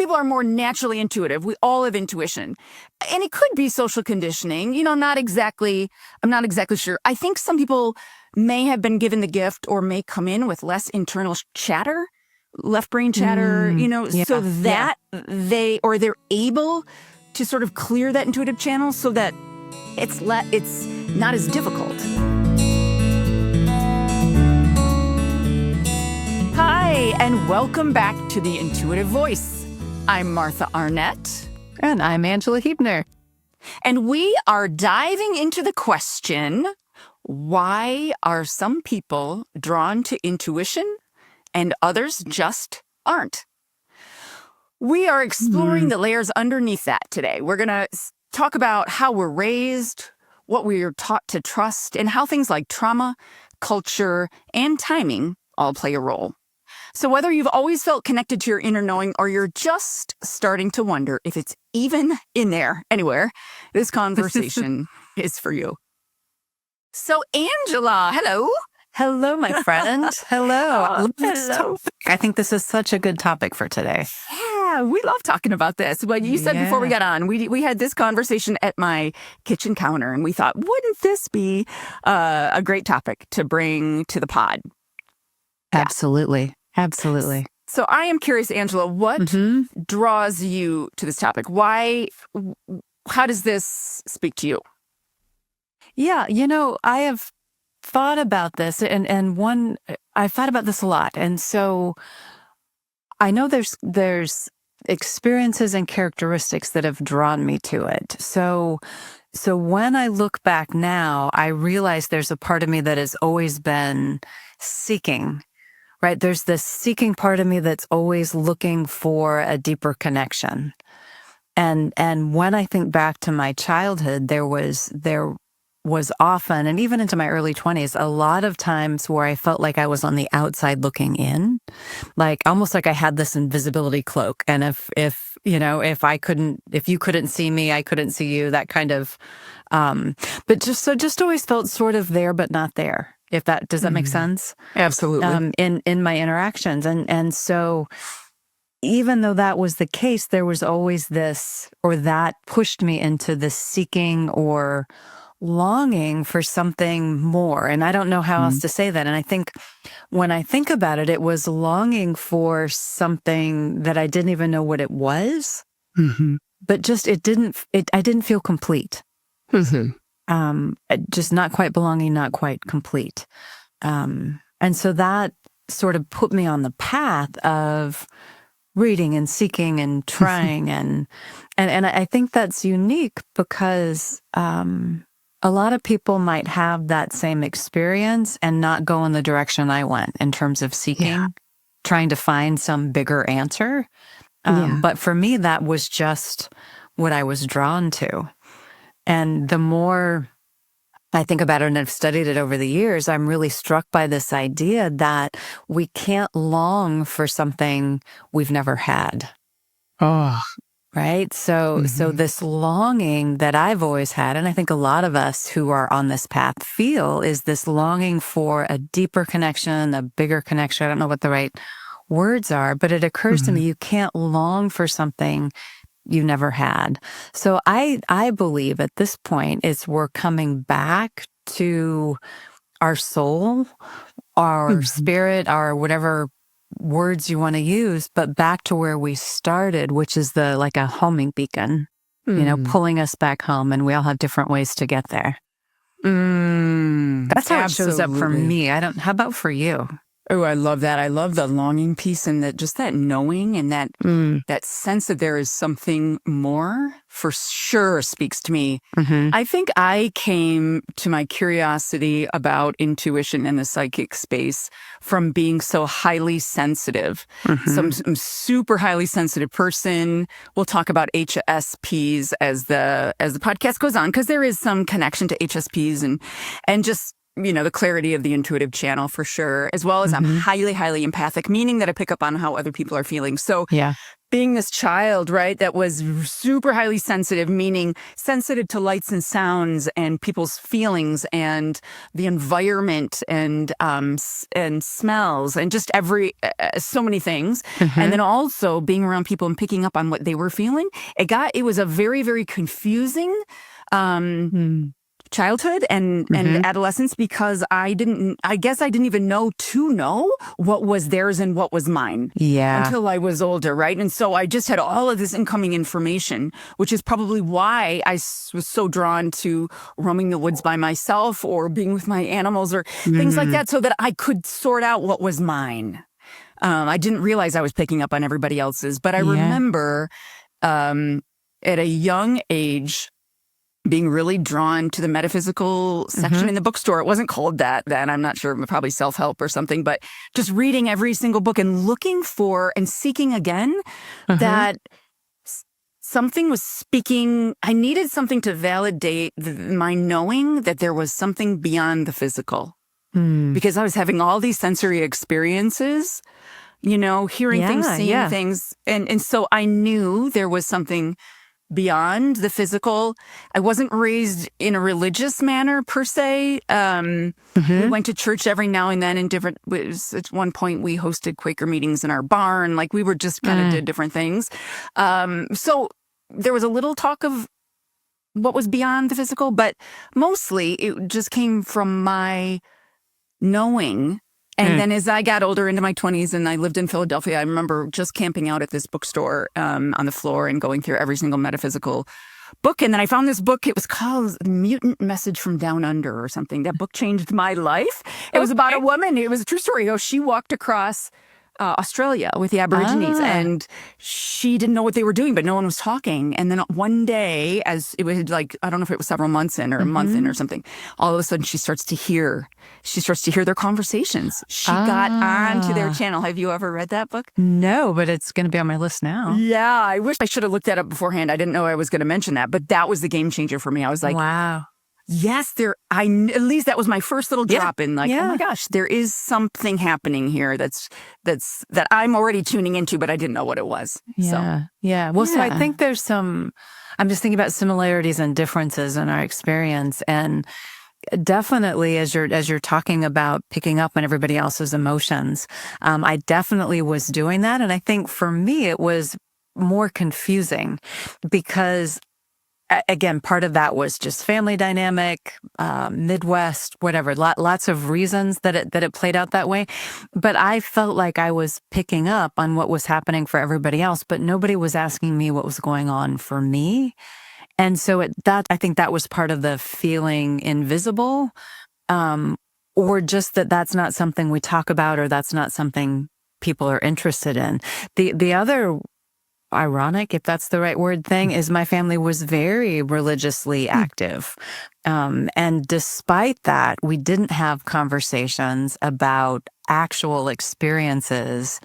people are more naturally intuitive. We all have intuition. And it could be social conditioning. I'm not exactly sure. I think some people may have been given the gift or may come in with less internal chatter, left brain chatter, so that they're able to sort of clear that intuitive channel so that it's not as difficult. Hi, and welcome back to The Intuitive Voice. I'm Martha Arnett. And I'm Angela Huebner. And we are diving into the question, why are some people drawn to intuition and others just aren't? We are exploring the layers underneath that today. We're going to talk about how we're raised, what we are taught to trust, and how things like trauma, culture, and timing all play a role. So whether you've always felt connected to your inner knowing or you're just starting to wonder if it's even in there anywhere, this conversation is for you. So Angela, hello. Hello, my friend. Hello. Hello. I think this is such a good topic for today. Yeah, we love talking about this. Well, you said before we got on, we had this conversation at my kitchen counter, and we thought, wouldn't this be a great topic to bring to the pod? Absolutely. Absolutely. So I am curious, Angela, what draws you to this topic? How does this speak to you? Yeah, I have thought about this I've thought about this a lot. And so I know there's experiences and characteristics that have drawn me to it. So when I look back now, I realize there's a part of me that has always been seeking. Right? There's this seeking part of me that's always looking for a deeper connection. And when I think back to my childhood, there was often, and even into my early 20s, a lot of times where I felt like I was on the outside looking in, almost like I had this invisibility cloak. And if you couldn't see me, I couldn't see you, that kind of, but just always felt sort of there, but not there. Does that make sense? Absolutely. In my interactions. And so even though that was the case, there was always this, or that pushed me into this seeking or longing for something more. And I don't know how else to say that. And I think when I think about it, it was longing for something that I didn't even know what it was, but just I didn't feel complete. Just not quite belonging, not quite complete. And so that sort of put me on the path of reading and seeking and trying. and I think that's unique because a lot of people might have that same experience and not go in the direction I went in terms of seeking, trying to find some bigger answer. But for me, that was just what I was drawn to. And the more I think about it and I've studied it over the years, I'm really struck by this idea that we can't long for something we've never had. Oh. Right? So this longing that I've always had, and I think a lot of us who are on this path feel, is this longing for a deeper connection, a bigger connection. I don't know what the right words are, but it occurs to me you can't long for something you never had. So I believe at this point we're coming back to our soul, our spirit, our whatever words you want to use, but back to where we started, which is like a homing beacon, pulling us back home. And we all have different ways to get there. That's how it shows up for me. How about for you? Oh, I love that. I love the longing piece and that knowing and that sense that there is something more for sure speaks to me. I think I came to my curiosity about intuition in the psychic space from being so highly sensitive. So I'm super highly sensitive person. We'll talk about HSPs as the podcast goes on, because there is some connection to HSPs and just the clarity of the intuitive channel for sure, as well as I'm highly, highly empathic, meaning that I pick up on how other people are feeling. So Yeah. being this child, right, that was super highly sensitive, meaning sensitive to lights and sounds and people's feelings and the environment and smells and just so many things. And then also being around people and picking up on what they were feeling. It was a very, very confusing childhood and adolescence, because I guess I didn't even know what was theirs and what was mine until I was older, right? And so I just had all of this incoming information, which is probably why I was so drawn to roaming the woods by myself or being with my animals or things like that, so that I could sort out what was mine. I didn't realize I was picking up on everybody else's, but I remember at a young age being really drawn to the metaphysical section in the bookstore. It wasn't called that then. I'm not sure, probably self-help or something, but just reading every single book and looking for and seeking again that something was speaking. I needed something to validate my knowing that there was something beyond the physical, because I was having all these sensory experiences, hearing things, seeing things. And so I knew there was something beyond the physical. I wasn't raised in a religious manner per se. We went to church every now and then at one point we hosted Quaker meetings in our barn. Like we were just kind of did different things. So there was a little talk of what was beyond the physical, but mostly it just came from my knowing. And then as I got older into my 20s and I lived in Philadelphia, I remember just camping out at this bookstore on the floor and going through every single metaphysical book. And then I found this book. It was called Mutant Message from Down Under or something. That book changed my life. It was about a woman. It was a true story. She walked across Australia with the Aborigines, and she didn't know what they were doing, but no one was talking. And then one day, as it was I don't know if it was several months in or a month in or something, all of a sudden she starts to hear their conversations. She got onto their channel. Have you ever read that book? No, but it's going to be on my list now. Yeah, I wish I should have looked that up beforehand. I didn't know I was going to mention that, but that was the game changer for me. I was like, wow. Yes, at least that was my first little drop in, oh my gosh, there is something happening here that I'm already tuning into, but I didn't know what it was. Well, so I think there's I'm just thinking about similarities and differences in our experience, and definitely as you're talking about picking up on everybody else's emotions, I definitely was doing that, and I think for me it was more confusing because, again, part of that was just family dynamic, Midwest, whatever, lots of reasons that it played out that way. But I felt like I was picking up on what was happening for everybody else, but nobody was asking me what was going on for me. And so I think that was part of the feeling invisible, or just that's not something we talk about, or that's not something people are interested in. The other ironic, if that's the right word, thing is my family was very religiously active. And despite that, we didn't have conversations about actual experiences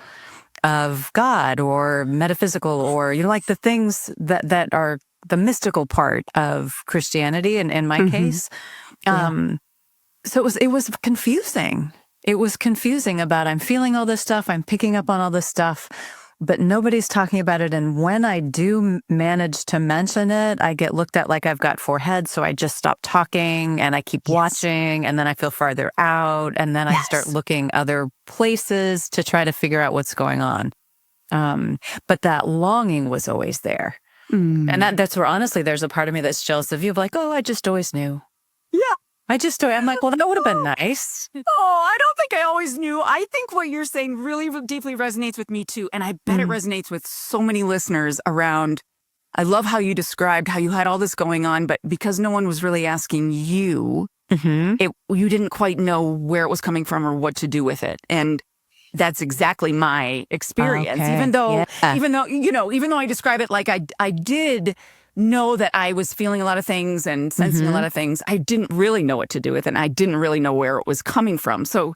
of God or metaphysical or, like the things that are the mystical part of Christianity in my case. So it was confusing. It was confusing about I'm feeling all this stuff, I'm picking up on all this stuff, but nobody's talking about it. And when I do manage to mention it, I get looked at like I've got four heads. So I just stop talking and I keep watching, and then I feel farther out. And then I start looking other places to try to figure out what's going on. But that longing was always there. And that's where, honestly, there's a part of me that's jealous of you, of like, oh, I just always knew. Yeah. I'm like, well, that would have been nice. Oh, I don't think I always knew. I think what you're saying really deeply resonates with me too. And I bet it resonates with so many listeners around. I love how you described how you had all this going on, but because no one was really asking you, you didn't quite know where it was coming from or what to do with it. And that's exactly my experience. Okay. Even though I describe it like I did know that I was feeling a lot of things and sensing a lot of things, I didn't really know what to do with it. And I didn't really know where it was coming from. So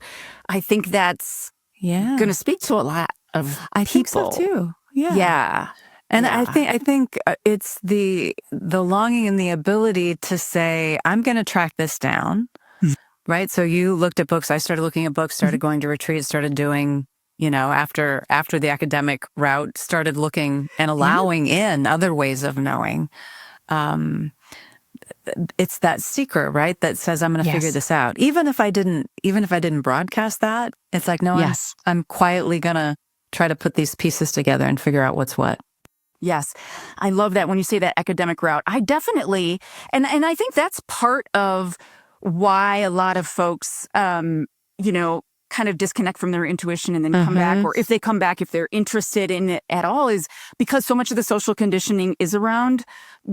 I think that's going to speak to a lot of people. I think so too. Yeah. And I think it's the longing and the ability to say, I'm going to track this down. right? So you looked at books. I started looking at books, started going to retreats, started doing, after the academic route, started looking and allowing in other ways of knowing. It's that seeker, right? That says, I'm going to figure Yes. this out. Even if I didn't broadcast that, it's like, no, Yes. I'm quietly going to try to put these pieces together and figure out what's what. Yes. I love that when you say that academic route. I definitely, and I think that's part of why a lot of folks, kind of disconnect from their intuition and then come back, or if they come back, if they're interested in it at all, is because so much of the social conditioning is around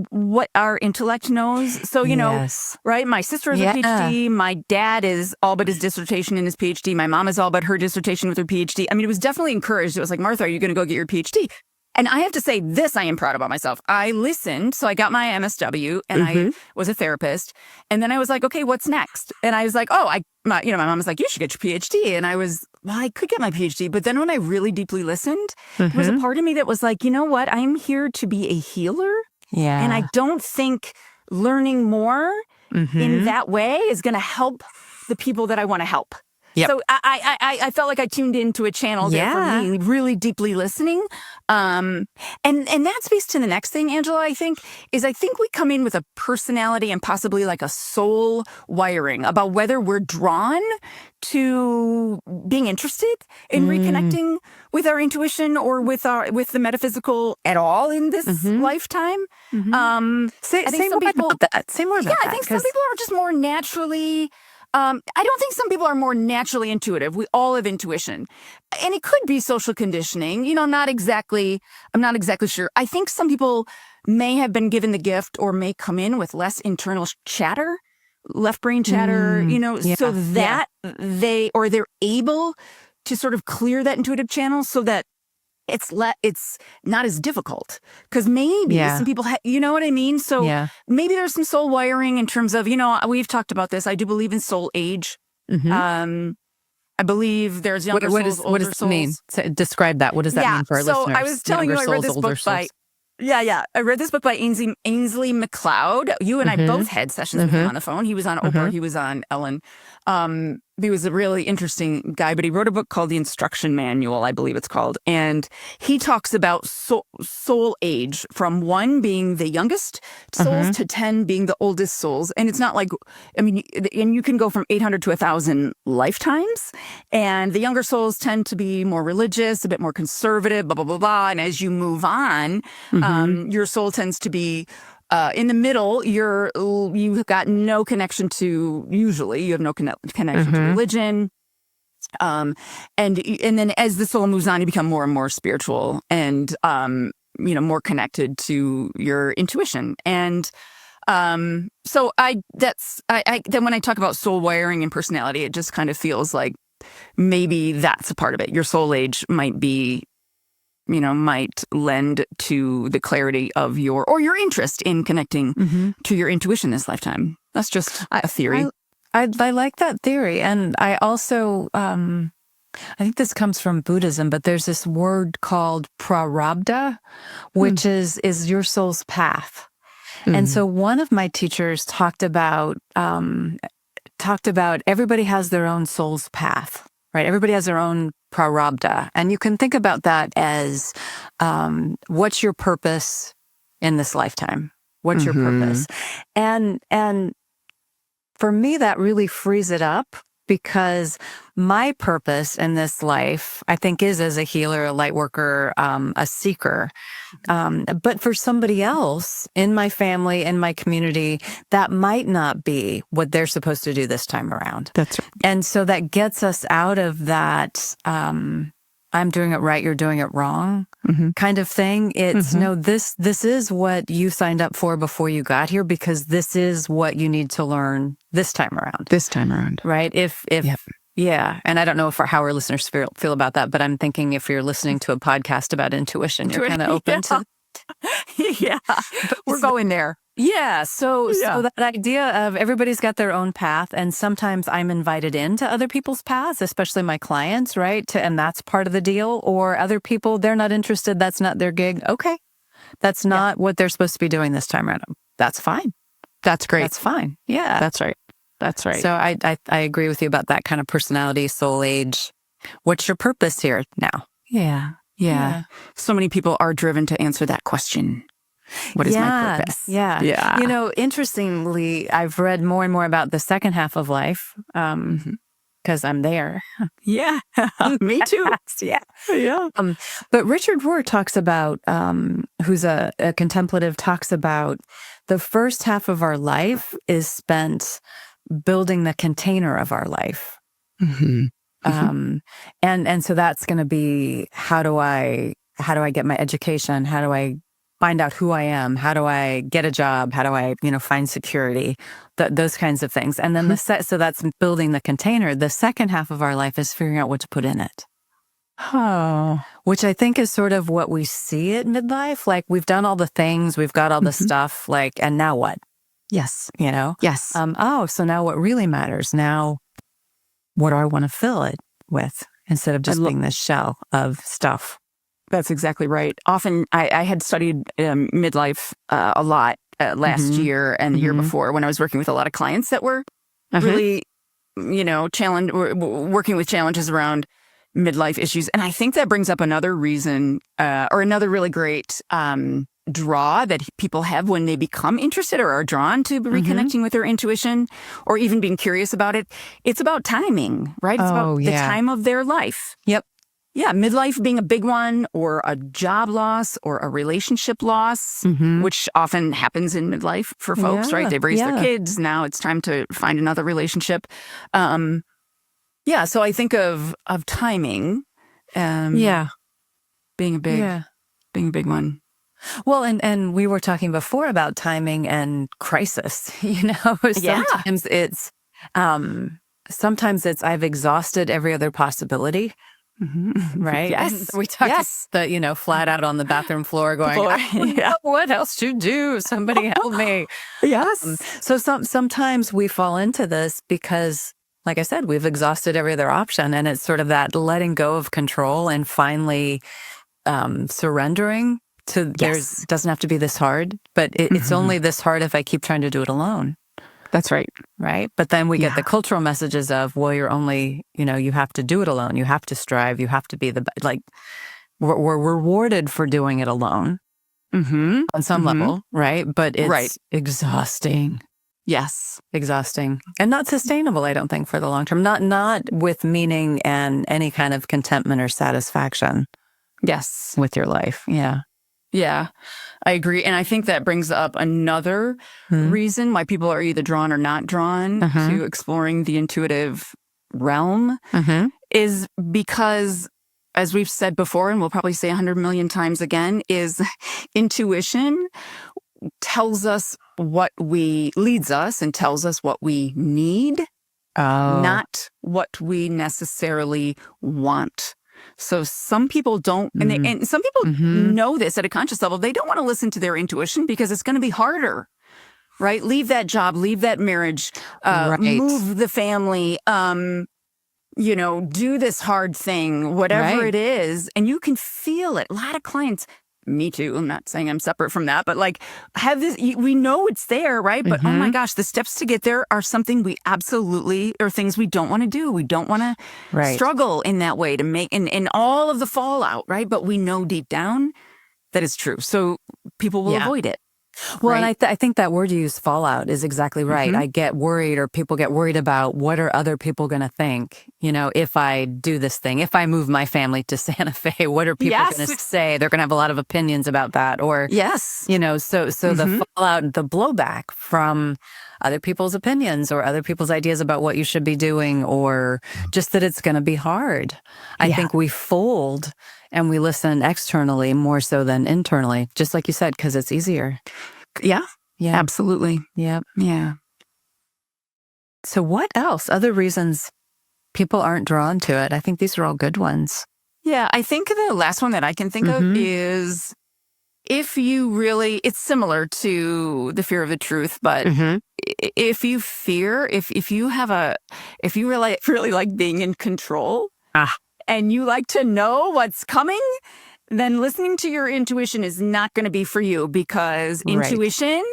what our intellect knows. So, Yes. right? My sister has a PhD. My dad is all but his dissertation in his PhD. My mom is all but her dissertation with her PhD. I mean, it was definitely encouraged. It was like, Martha, are you going to go get your PhD? And I have to say this, I am proud about myself. I listened. So I got my MSW and I was a therapist. And then I was like, okay, what's next? And I was like, my mom was like, you should get your PhD. And I was, well, I could get my PhD. But then when I really deeply listened, there was a part of me that was like, you know what? I'm here to be a healer. Yeah. And I don't think learning more in that way is going to help the people that I want to help. Yep. So I felt like I tuned into a channel there for me, really deeply listening. And that speaks to the next thing, Angela, I think we come in with a personality and possibly like a soul wiring about whether we're drawn to being interested in reconnecting with our intuition or with the metaphysical at all in this lifetime. Say more about that. Say more about that. I think some people are just more naturally. I don't think some people are more naturally intuitive. We all have intuition. And it could be social conditioning, I'm not exactly sure. I think some people may have been given the gift or may come in with less internal chatter, left brain chatter, so that they're able to sort of clear that intuitive channel so that it's not as difficult, because maybe some people, you know what I mean? So maybe there's some soul wiring in terms of, we've talked about this. I do believe in soul age. I believe there's younger souls, older what does souls. It mean? Describe that. What does that mean for our listeners? So I was telling younger you, I read souls, this book souls. I read this book by Ainsley McLeod. You and I both had sessions with him on the phone. He was on Oprah. He was on Ellen. He was a really interesting guy, but he wrote a book called The Instruction Manual, I believe it's called. And he talks about soul age, from 1 being the youngest souls to 10 being the oldest souls. And it's not like, and you can go from 800 to 1,000 lifetimes. And the younger souls tend to be more religious, a bit more conservative, blah, blah, blah, blah. And as you move on, your soul tends to be in the middle. You've got no connection to, usually you have no connection to religion. And then as the soul moves on, you become more and more spiritual and, more connected to your intuition. And so then when I talk about soul wiring and personality, it just kind of feels like maybe that's a part of it. Your soul age might be, might lend to the clarity of your interest in connecting to your intuition this lifetime. That's just a theory. I like that theory. And I also, I think this comes from Buddhism, but there's this word called prarabdha, which is your soul's path. And so one of my teachers talked about everybody has their own soul's path. Right. Everybody has their own prarabdha. And you can think about that as what's your purpose in this lifetime? What's your purpose? And for me, that really frees it up, because my purpose in this life, I think, is as a healer, a light worker, a seeker. But for somebody else in my family, in my community, that might not be what they're supposed to do this time around. That's right. And so that gets us out of that, I'm doing it right, you're doing it wrong kind of thing. It's no, this is what you signed up for before you got here, because this is what you need to learn this time around. Right? Yeah. And I don't know how our listeners feel about that, but I'm thinking if you're listening to a podcast about intuition, you're kind of open to. We're going there. Yeah. So that idea of everybody's got their own path, and sometimes I'm invited into other people's paths, especially my clients, right? And that's part of the deal. Or other people, they're not interested. That's not their gig. Okay. That's not what they're supposed to be doing this time around. That's fine. That's great. That's fine. Yeah. That's right. That's right. So I agree with you about that kind of personality, soul age. What's your purpose here now? Yeah. So many people are driven to answer that question. What is my purpose? Yeah. Yeah. You know, interestingly, I've read more and more about the second half of life because I'm there. Yeah. Me too. Yeah. Yeah. But Richard Rohr talks about, who's a contemplative, talks about the first half of our life is spent building the container of our life. Mm-hmm. And so that's going to be, how do I get my education? How do I find out who I am? How do I get a job? How do I, find security? Those kinds of things. And then so that's building the container. The second half of our life is figuring out what to put in it. Oh. Which I think is sort of what we see at midlife. Like, we've done all the things, we've got all the stuff, like, and now what? Yes. Yes. So now what really matters? Now, what do I want to fill it with instead of just being this shell of stuff? That's exactly right. Often I had studied midlife a lot last year and the year before when I was working with a lot of clients that were really, working with challenges around midlife issues. And I think that brings up another reason or another really great draw that people have when they become interested or are drawn to reconnecting with their intuition or even being curious about it. It's about timing, right? It's about the time of their life. Yep. Yeah, midlife being a big one, or a job loss, or a relationship loss, which often happens in midlife for folks, right? They've raised their kids. Now it's time to find another relationship. So I think of timing. Being a big one. Well, and we were talking before about timing and crisis. Sometimes it's I've exhausted every other possibility. Right? Yes. We talked the, flat out on the bathroom floor going, I don't know what else to do? Somebody help me. Yes. So sometimes we fall into this because, like I said, we've exhausted every other option. And it's sort of that letting go of control and finally surrendering to doesn't have to be this hard, but it's only this hard if I keep trying to do it alone. That's right. Right. But then we get the cultural messages of, well, you're only, you have to do it alone. You have to strive. You have to be we're rewarded for doing it alone on some level. Right. But it's exhausting. Yes. Exhausting and not sustainable, I don't think, for the long term, not with meaning and any kind of contentment or satisfaction. Yes. With your life. Yeah. Yeah, I agree. And I think that brings up another reason why people are either drawn or not drawn to exploring the intuitive realm is because, as we've said before, and we'll probably say 100 million times again, is intuition tells us leads us and tells us what we need, not what we necessarily want. So some people don't, and some people know this at a conscious level. They don't want to listen to their intuition because it's going to be harder, right? Leave that job, leave that marriage, move the family, do this hard thing, whatever it is. And you can feel it. A lot of clients, me too, I'm not saying I'm separate from that, but have this, we know it's there, right? But oh my gosh, the steps to get there are something we absolutely, or things we don't want to do. We don't want to struggle in that way to make, and all of the fallout, right? But we know deep down that it's true. So people will avoid it. Well, and I think that word you use, fallout, is exactly right. I get worried, or people get worried about, what are other people going to think? If I do this thing, if I move my family to Santa Fe, what are people going to say? They're going to have a lot of opinions about that. Or, so the fallout, the blowback from other people's opinions or other people's ideas about what you should be doing, or just that it's going to be hard. I think we fold and we listen externally more so than internally, just like you said, because it's easier. Yeah. Absolutely. Yep. Yeah. So what else? Other reasons people aren't drawn to it? I think these are all good ones. Yeah. I think the last one that I can think of is, if you really, it's similar to the fear of the truth, but if you fear, if you really like being in control and you like to know what's coming, then listening to your intuition is not going to be for you, because Right. intuition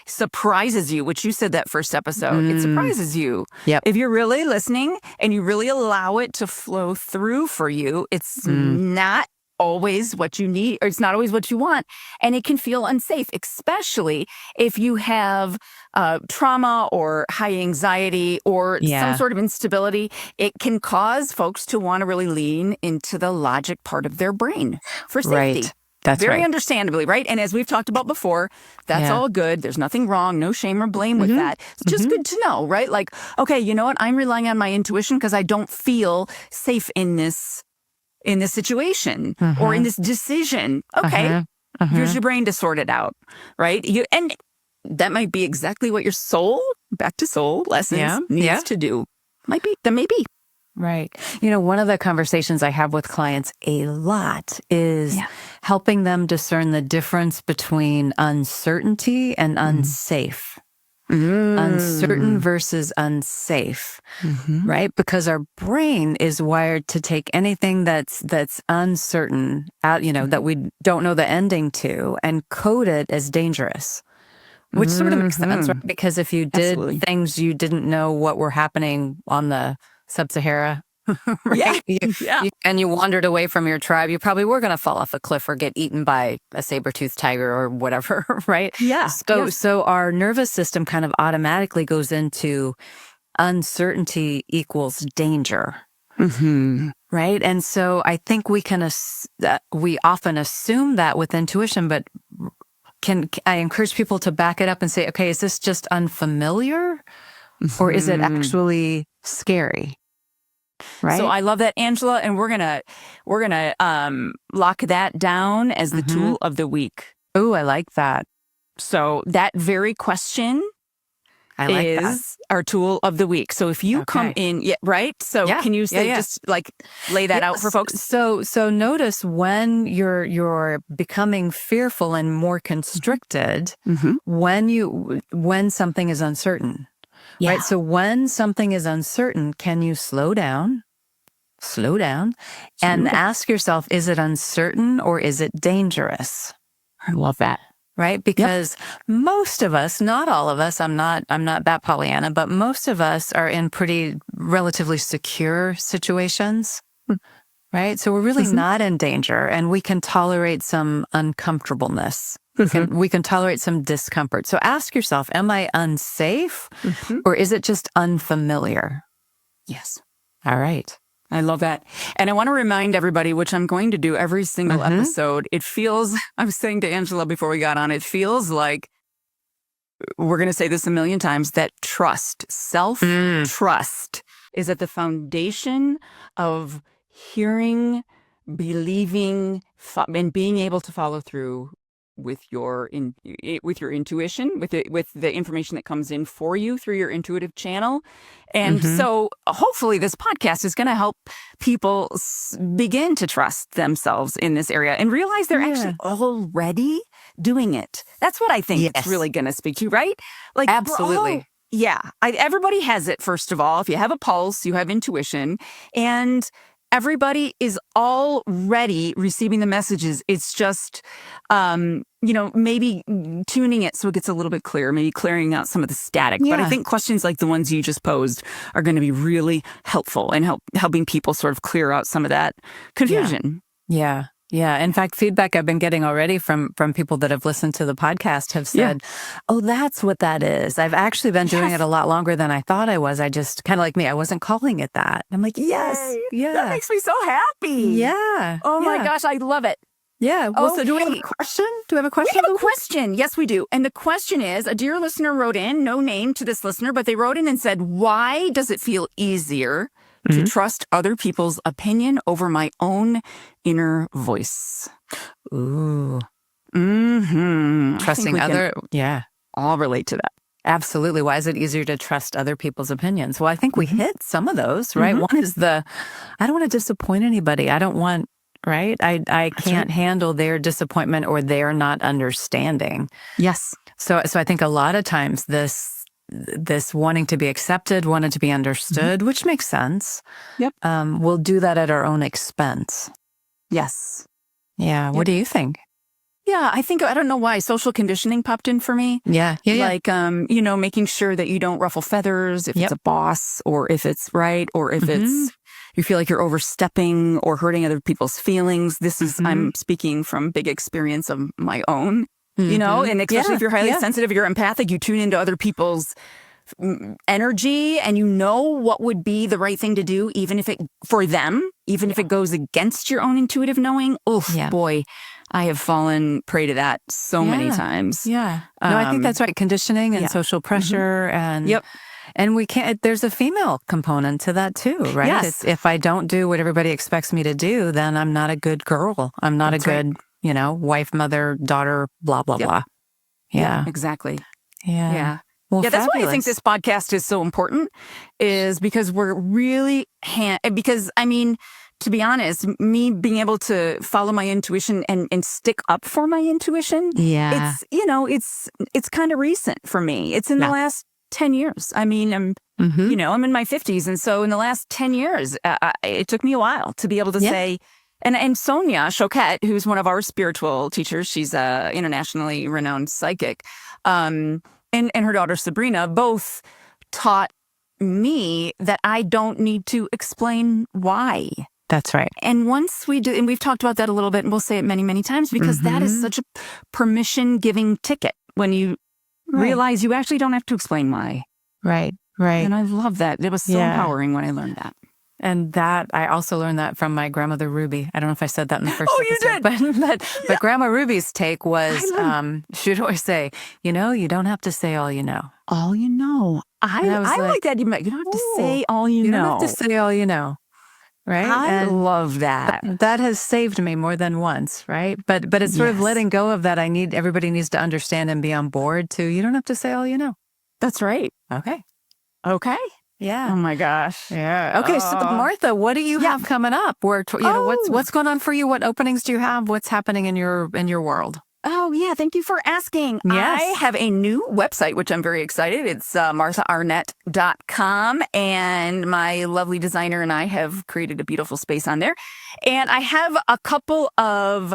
surprises you, which you said that first episode. It surprises you. Yep. If you're really listening and you really allow it to flow through for you, it's not always what you need, or it's not always what you want. And it can feel unsafe, especially if you have trauma or high anxiety or some sort of instability. It can cause folks to want to really lean into the logic part of their brain for safety. Right. That's Very right. understandably, right? And as we've talked about before, that's Yeah. all good. There's nothing wrong, no shame or blame with that. It's just good to know, right? Like, okay, you know what? I'm relying on my intuition because I don't feel safe in this situation or in this decision. Okay, use your brain to sort it out, right? And that might be exactly what your soul, back to soul lessons, needs to do. Might be. Right. One of the conversations I have with clients a lot is helping them discern the difference between uncertainty and unsafe. Uncertain versus unsafe, right? Because our brain is wired to take anything that's uncertain out, that we don't know the ending to, and code it as dangerous. Which sort of makes sense, right? Because if you did things you didn't know what were happening on the Sub-Sahara, right? And you wandered away from your tribe, you probably were going to fall off a cliff or get eaten by a saber-toothed tiger or whatever, right? Yeah. So our nervous system kind of automatically goes into uncertainty equals danger. Right? And so I think we often assume that with intuition, but I encourage people to back it up and say, okay, is this just unfamiliar or is it actually scary? Right. So I love that, Angela, and we're gonna lock that down as the tool of the week. Oh, I like that. So that very question is our tool of the week. So if you come in, right? So can you say just like lay that out for folks? So notice when you're becoming fearful and more constricted, when something is uncertain. Yeah. Right. So when something is uncertain, can you slow down, and ask yourself, is it uncertain or is it dangerous? I love that. Right. Because most of us, not all of us, I'm not that Pollyanna, but most of us are in pretty relatively secure situations. Right. So we're really not in danger, and we can tolerate some uncomfortableness. We can tolerate some discomfort. So ask yourself, am I unsafe or is it just unfamiliar? Yes. All right. I love that. And I want to remind everybody, which I'm going to do every single episode, it feels, I was saying to Angela before we got on, it feels like, we're going to say this a million times, that trust, self-trust is at the foundation of hearing, believing, and being able to follow through with your intuition, with the information that comes in for you through your intuitive channel. And so hopefully this podcast is going to help people begin to trust themselves in this area and realize they're actually already doing it. That's what I think it's really going to speak to, right? Like, absolutely. Everybody has it, first of all. If you have a pulse, you have intuition, and everybody is already receiving the messages. It's just, maybe tuning it so it gets a little bit clearer, maybe clearing out some of the static. But I think questions like the ones you just posed are going to be really helpful in helping people sort of clear out some of that confusion. Yeah. In fact, feedback I've been getting already from people that have listened to the podcast have said, oh, that's what that is. I've actually been doing it a lot longer than I thought I was. I just, kind of like me, I wasn't calling it that. I'm like, yes. Yeah. That makes me so happy. Yeah. Oh my gosh, I love it. Yeah. Well, so do we have a question? Do we have a question? We have a question. Yes, we do. And the question is, a dear listener wrote in, no name to this listener, but they wrote in and said, why does it feel easier to trust other people's opinion over my own inner voice? Ooh. Trusting other. Yeah. All relate to that. Absolutely. Why is it easier to trust other people's opinions? Well, I think we hit some of those, right? One is I don't want to disappoint anybody. I don't want, right? I can't handle their disappointment or their not understanding. Yes. So I think a lot of times this wanting to be accepted, wanting to be understood, which makes sense. Yep. We'll do that at our own expense. Yes. Yeah. What do you think? Yeah, I think, I don't know why, social conditioning popped in for me. Yeah. Yeah. Like, making sure that you don't ruffle feathers if it's a boss or if it's right or if it's, you feel like you're overstepping or hurting other people's feelings. This is, I'm speaking from big experience of my own, and especially if you're highly sensitive, you're empathic, you tune into other people's energy and you know what would be the right thing to do, even if it, for them, even if it goes against your own intuitive knowing. Boy, I have fallen prey to that so many times. Yeah. No, I think that's right. Conditioning and social pressure and we can't, there's a female component to that too, right? Yes. If I don't do what everybody expects me to do, then I'm not a good girl. I'm not a good, wife, mother, daughter, blah, blah, blah. Yeah. Exactly. Yeah. Well, that's why I think this podcast is so important, is because we're really, because I mean, to be honest, me being able to follow my intuition and stick up for my intuition, it's kind of recent for me. It's in the last 10 years. I mean, I'm in my 50s. And so in the last 10 years, it took me a while to be able to say, and Sonia Choquette, who's one of our spiritual teachers, she's a internationally renowned psychic, and her daughter Sabrina both taught me that I don't need to explain why. That's right. And once we do, and we've talked about that a little bit, and we'll say it many, many times, because that is such a permission-giving ticket when you realize you actually don't have to explain why. Right, right. And I love that. It was so empowering when I learned that. And that, I also learned that from my grandmother Ruby. I don't know if I said that in the first episode. You did. But Grandma Ruby's take was, she'd always say, you don't have to say all you know. All you know. I like that. You don't have to say all you know. You don't have to say all you know. Right? I love that. That has saved me more than once, right? But it's sort of letting go of that. Everybody needs to understand and be on board too. You don't have to say all you know. That's right. Okay. Yeah. Oh my gosh. Yeah. Okay. So Martha, what do you have coming up? What's going on for you? What openings do you have? What's happening in your world? Oh, yeah. Thank you for asking. Yes. I have a new website, which I'm very excited. It's marthaarnett.com. And my lovely designer and I have created a beautiful space on there. And I have a couple of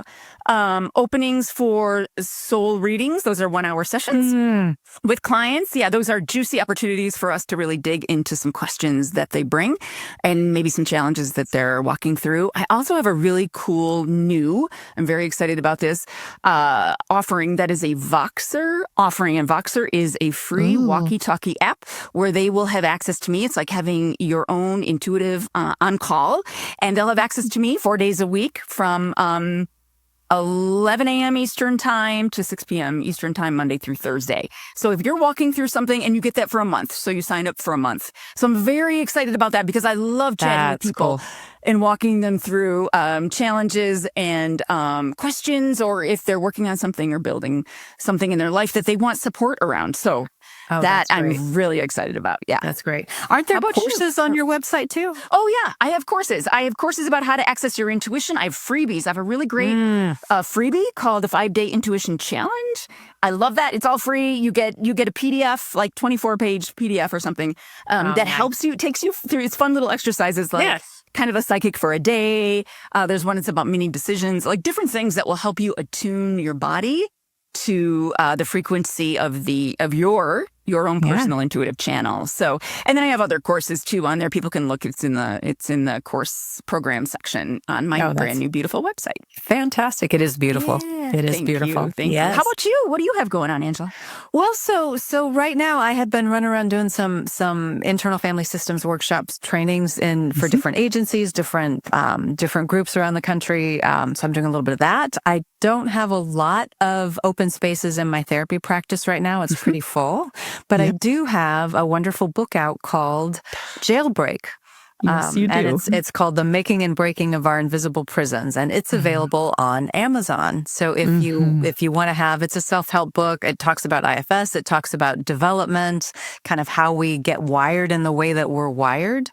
openings for soul readings. Those are 1-hour sessions with clients. Yeah, those are juicy opportunities for us to really dig into some questions that they bring and maybe some challenges that they're walking through. I also have a really cool new, I'm very excited about this, offering that is a Voxer offering. And Voxer is a free walkie-talkie app where they will have access to me. It's like having your own intuitive on call. And they'll have access to me 4 days a week from 11 a.m. Eastern time to 6 p.m. Eastern time, Monday through Thursday. So if you're walking through something and you get that for a month, so you sign up for a month. So I'm very excited about that because I love chatting with people and walking them through challenges and questions, or if they're working on something or building something in their life that they want support around. So that I'm really excited about. Yeah. That's great. Aren't there courses on your website too? Oh, yeah. I have courses. I have courses about how to access your intuition. I have freebies. I have a really great freebie called the 5-Day Intuition Challenge. I love that. It's all free. You get a PDF, like 24-page PDF or something that helps you, takes you through. It's fun little exercises like kind of a psychic for a day. There's one that's about mini decisions, like different things that will help you attune your body to the frequency of your own personal intuitive channel. So, and then I have other courses too on there. People can look. It's in the course program section on my brand new beautiful website. Fantastic! It is beautiful. Yeah, it is beautiful. Thank you. How about you? What do you have going on, Angela? Well, so right now I have been running around doing some internal family systems workshops, trainings for different agencies, different groups around the country. So I'm doing a little bit of that. I don't have a lot of open spaces in my therapy practice right now. It's pretty full. But I do have a wonderful book out called Jailbreak. Yes, you do. And it's called The Making and Breaking of Our Invisible Prisons, and it's available on Amazon. So if you want to have, it's a self-help book. It talks about IFS. It talks about development, kind of how we get wired in the way that we're wired,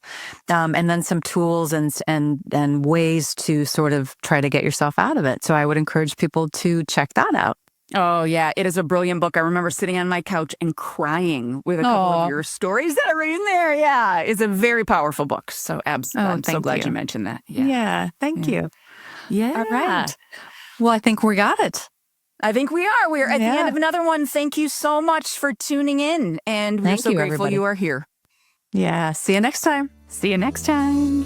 and then some tools and ways to sort of try to get yourself out of it. So I would encourage people to check that out. Oh, yeah. It is a brilliant book. I remember sitting on my couch and crying with a couple of your stories that are in there. Yeah. It's a very powerful book. So I'm so glad you mentioned that. Yeah. Thank you. Yeah. All right. Well, I think we got it. I think we are. We're at the Yeah. end of another one. Thank you so much for tuning in. And we're Thank so you, grateful everybody. you are here. Yeah. See you next time. See you next time.